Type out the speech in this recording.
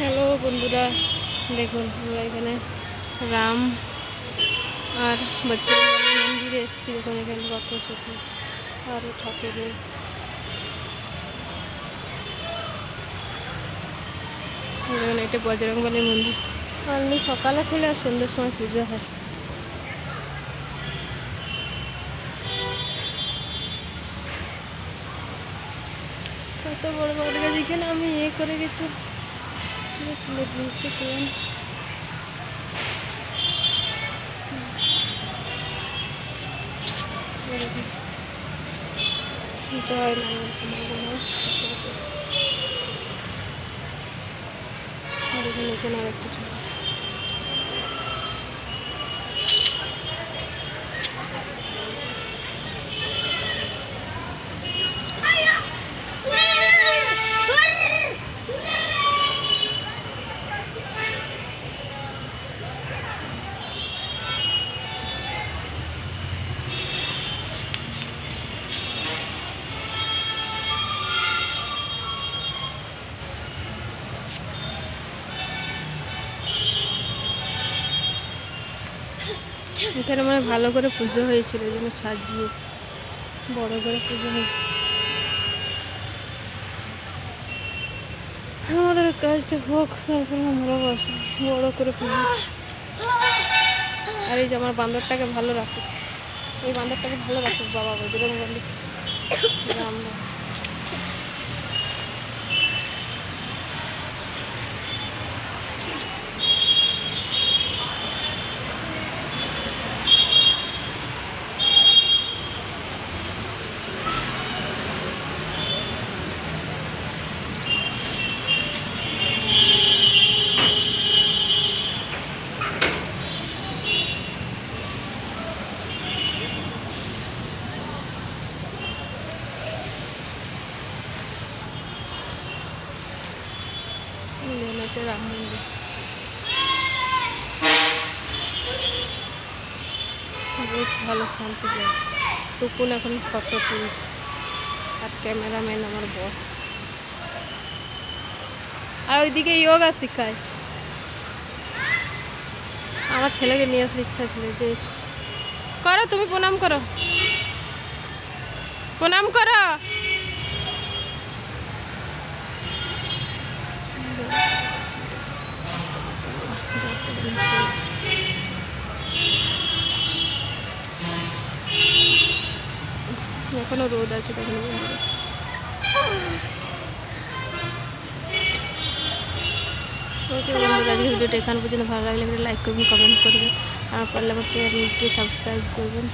Hello বন্ধুরা, দেখুন আমরা এখানে রাম আর বজরংবলী মন্দিরে এসেছি। দেখুন এখানে কত ছোট আরও ঠাকুরের। দেখুন এটা বজরংবলী মন্দির। অনলি সকালে খুলে আর সন্ধ্যের সময় পুজো হয়। কত বড় বড় গাছ, এখানে আমি করে গেছি তুলে দিয়েছি খেলেন। জয় নারায়ণ সম্ভাবনা। দেখুন এখানে আরেকটা ছবি। এখানে মানে ভালো করে পুজো হয়েছিল, এই জন্য সাজিয়েছে, বড় করে পুজো হয়েছে। আমাদের কাজটা হোক, তারপরে আমরা বসবো বড় করে পুজো। আর এই যে আমার বান্দরটাকে ভালো রাখুক, এই বান্দরটাকে ভালো রাখুক বাবা বজরংবলী রাম। এটা রাম মন্দির। বেশ ভালো শান্তি যায়। টুকুন এখন ফটো তুলছে, আর ক্যামেরাম্যান আমার বর। আর ওইদিকে যোগা শেখায়। আমার ছেলেকে নিয়ে আসার ইচ্ছা ছিল, যে করো তুমি, প্রণাম করো, প্রণাম করো। এখনো রোদ আছে, দেখুন বন্ধুরা। ওকে বন্ধুরা, আজকে ভিডিওটা এখানে পর্যন্ত ভালো লাগলে লাইক করবেন, কমেন্ট করবেন, আর পারলে আমার চ্যানেলকে সাবস্ক্রাইব করবেন।